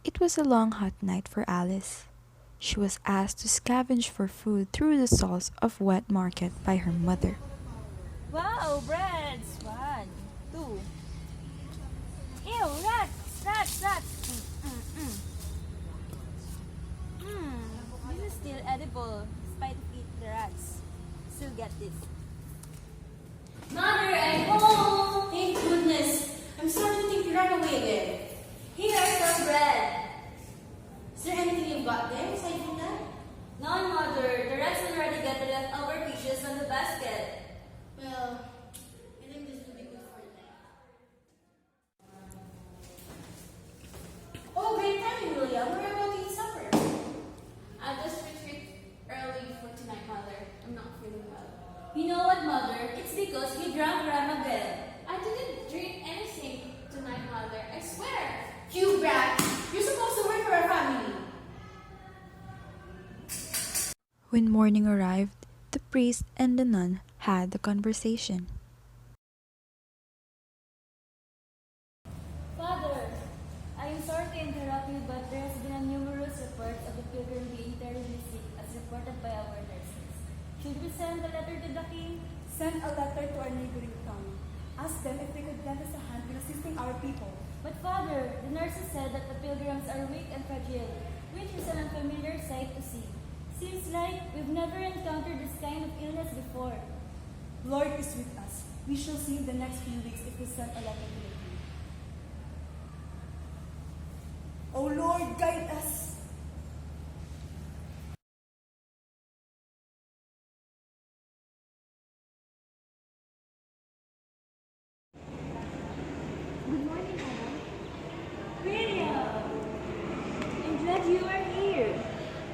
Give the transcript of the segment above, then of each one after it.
It was a long hot night for Alice. She was asked to scavenge for food through the stalls of wet market by her mother. Wow, breads! One, two. Ew, rats! Rats! Rats! This is still edible, despite of eat the rats. Still get this. Mother, I'm home! Thank goodness. I'm starting to think you ran away again. Here are some bread. Is there anything you've got there aside from that? No, Mother. The rats already got the leftover fishes on the basket. Well, I think this will be good for tonight. Oh, great timing, William. We're about to eat supper. I'll just retreat early for tonight, Mother. I'm not feeling well. You know what, Mother? It's because you drank Ramabel. I didn't drink anything tonight, Mother. I swear. You brat! You're supposed to work for our family. When morning arrived, the priest and the nun had a conversation. Father, I am sorry to interrupt you, but there has been numerous reports of the pilgrim being terribly sick, as reported by our nurses. Should we send a letter to the king? Send a letter to our neighboring town. Ask them if they could lend us a hand in assisting our people. But Father, the nurses said that the pilgrims are weak and fragile, which is an unfamiliar sight to see. Seems like we've never encountered this kind of illness before. Lord is with us. We shall see in the next few weeks if we send a letter to the king. O Lord, guide us. Good morning, Madam. William! I'm glad you are here.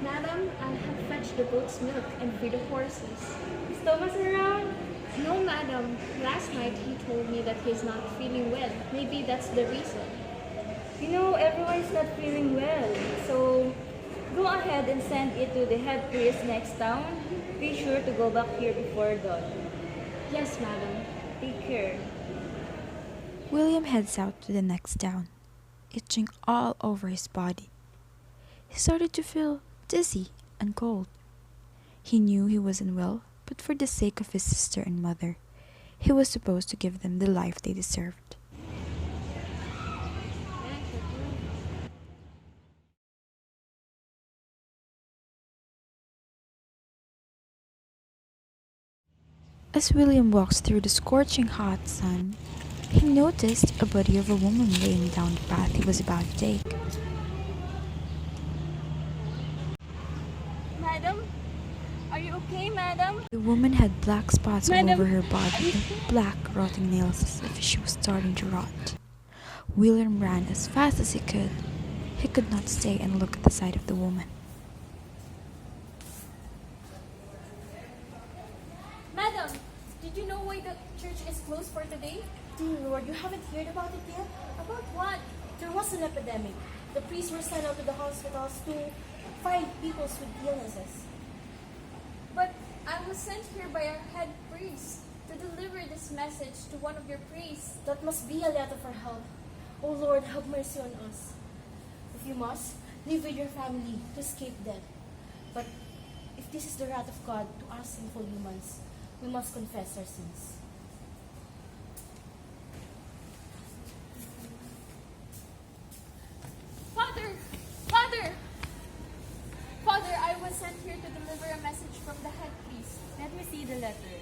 Madam, I have fetched the goat's milk and feed the horses. Is Thomas around? No, Madam. Last night he told me that he's not feeling well. Maybe that's the reason. You know, everyone's not feeling well, so go ahead and send it to the head priest next town. Be sure to go back here before dawn. Yes, Madam. Take care. William heads out to the next town, itching all over his body. He started to feel dizzy and cold. He knew he wasn't well, but for the sake of his sister and mother, he was supposed to give them the life they deserved. As William walks through the scorching hot sun, he noticed a body of a woman laying down the path he was about to take. Madam? Are you okay, madam? The woman had black spots all Madam, over her body and black rotting nails as if she was starting to rot. William ran as fast as he could. He could not stay and look at the side of the woman. Madam, did you know why the church is closed for today? Dear Lord, you haven't heard about it yet? About what? There was an epidemic. The priests were sent out to the hospitals to find people with illnesses. But I was sent here by our head priest to deliver this message to one of your priests. That must be a letter for help. Oh Lord, have mercy on us. If you must, live with your family to escape death. But if this is the wrath of God to us sinful humans, we must confess our sins. Father! Father! Father, I was sent here to deliver a message from the head priest. Let me see the letter.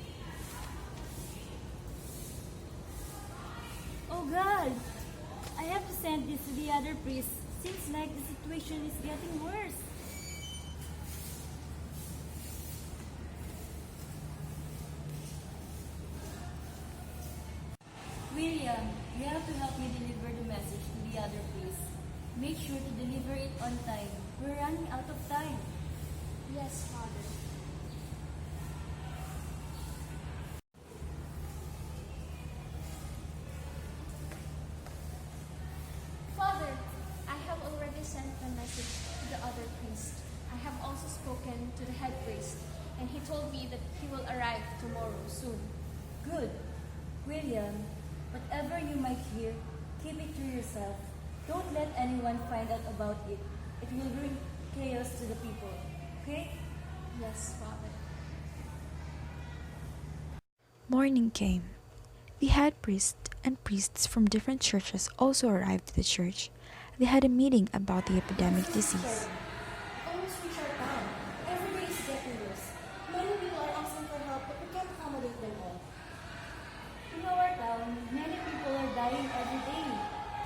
Oh God! I have to send this to the other priest. Seems like the situation is getting worse. William, you have to help me deliver the message to the other priest. Make sure to deliver it on time. We're running out of time. Yes, Father. Father, I have already sent the message to the other priest. I have also spoken to the head priest, and he told me that he will arrive tomorrow soon. Good. William, whatever you might hear, keep it to yourself. Don't let anyone find out about it. It will bring chaos to the people. Okay? Yes, Father. Morning came. The head priest and priests from different churches also arrived at the church. They had a meeting about the epidemic disease. Almost reach our town. Every day is getting worse. Many people are asking for help, but we can't accommodate them all. In our town, many people are dying every day.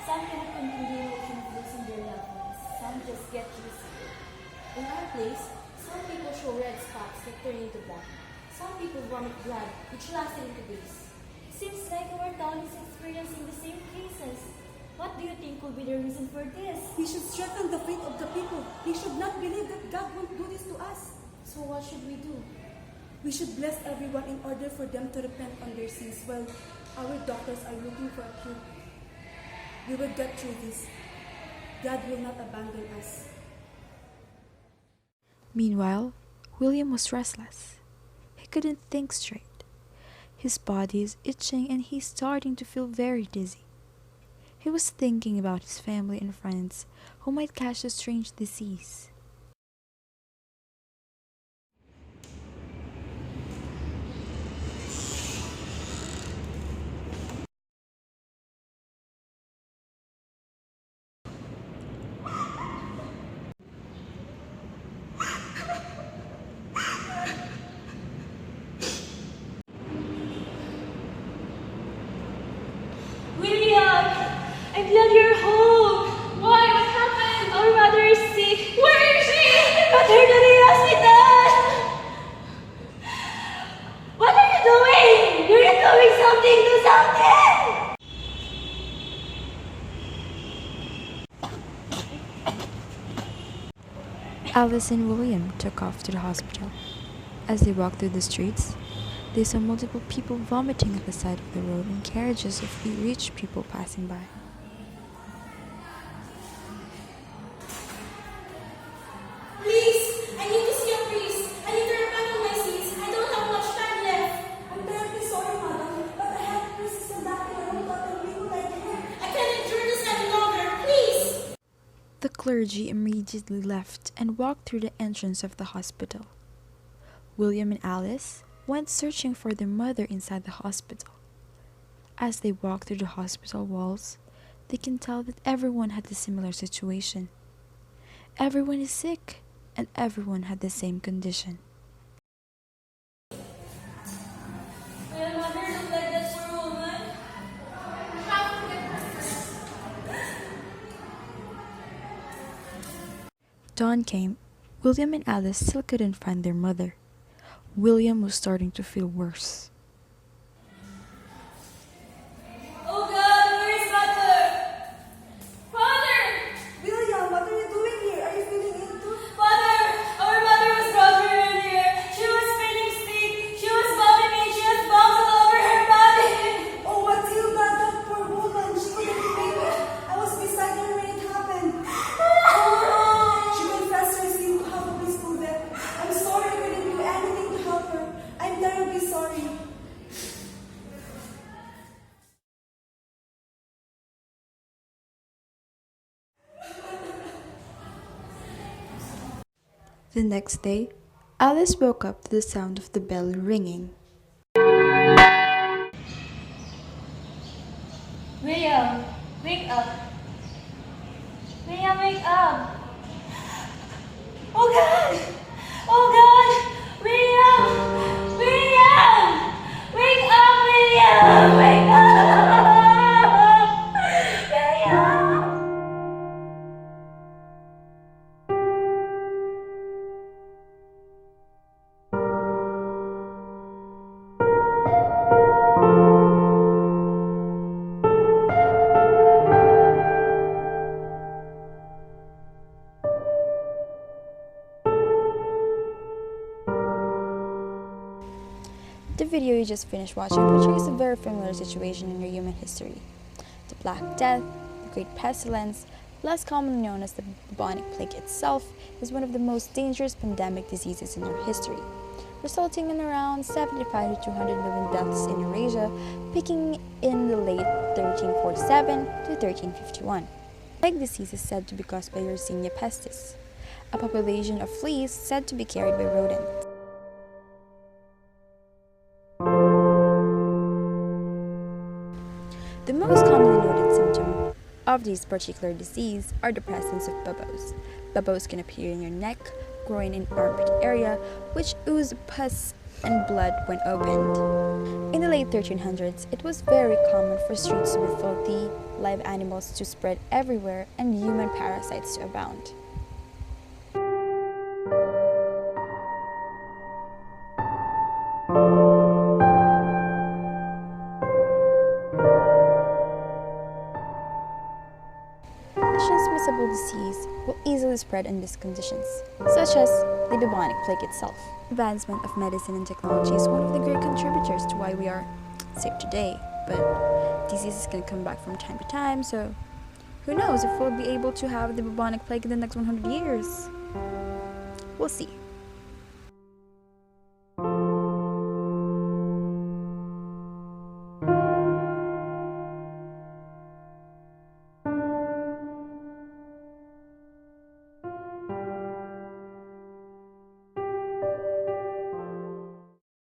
Some cannot control the emotion of losing their loved ones. Some just get too sick. In our place, some people show red spots that turn into blood. Some people vomit blood, which lasted into days. Seems like our town is experiencing the same cases. What do you think will be the reason for this? We should strengthen the faith of the people. They should not believe that God won't do this to us. So what should we do? We should bless everyone in order for them to repent on their sins while our doctors are looking for a cure. We will get through this. God will not abandon us. Meanwhile, William was restless. He couldn't think straight. His body is itching and he's starting to feel very dizzy. He was thinking about his family and friends who might catch the strange disease. William! I'm glad you're home! Why? What happened? Our mother is sick! Where is she? Put her to the hospital! What are you doing? You're not doing something! Do something! Alice and William took off to the hospital. As they walked through the streets, they saw multiple people vomiting at the side of the road and carriages of rich people passing by. Please! I need to see a priest! I need to repent on my sins! I don't have much time left! I'm terribly sorry, madam, but I have priests and doctor who thought that we would like you. I can't endure this any longer! Please! The clergy immediately left and walked through the entrance of the hospital. William and Alice went searching for their mother inside the hospital. As they walked through the hospital walls, they can tell that everyone had a similar situation. Everyone is sick, and everyone had the same condition. Will your mother look like that poor woman? How can I? Dawn came. William and Alice still couldn't find their mother. William was starting to feel worse. Oh God, where is mother? Father! William, what are you doing here? Are you feeling ill too? Father, our mother was brought here earlier. She was feeling sick. She was vomiting. She has bumps all over her body. Oh, Matilda, that poor woman. She couldn't make it. I was beside her when it happened. She confessed her sin to have a peaceful death. I'm sorry I couldn't do anything to help her. I'm terribly sorry. The next day, Alice woke up to the sound of the bell ringing. William, wake up. William, wake up. Oh God! Oh God! William! William! Wake up, William! Wake up! William! video you just finished watching portrays a very familiar situation in your human history. The Black Death, the Great Pestilence, less commonly known as the bubonic plague itself, is one of the most dangerous pandemic diseases in our history, resulting in around 75 to 200 million deaths in Eurasia, peaking in the late 1347 to 1351. The plague disease is said to be caused by Yersinia pestis, a population of fleas said to be carried by rodents. The most commonly noted symptom of this particular disease are the presence of buboes. Buboes can appear in your neck, groin, and armpit area, which ooze pus and blood when opened. In the late 1300s, it was very common for streets with filthy, live animals to spread everywhere and human parasites to abound. A transmissible disease will easily spread in these conditions, such as the bubonic plague itself. Advancement of medicine and technology is one of the great contributors to why we are safe today, but diseases can come back from time to time, so who knows if we'll be able to have the bubonic plague in the next 100 years? We'll see.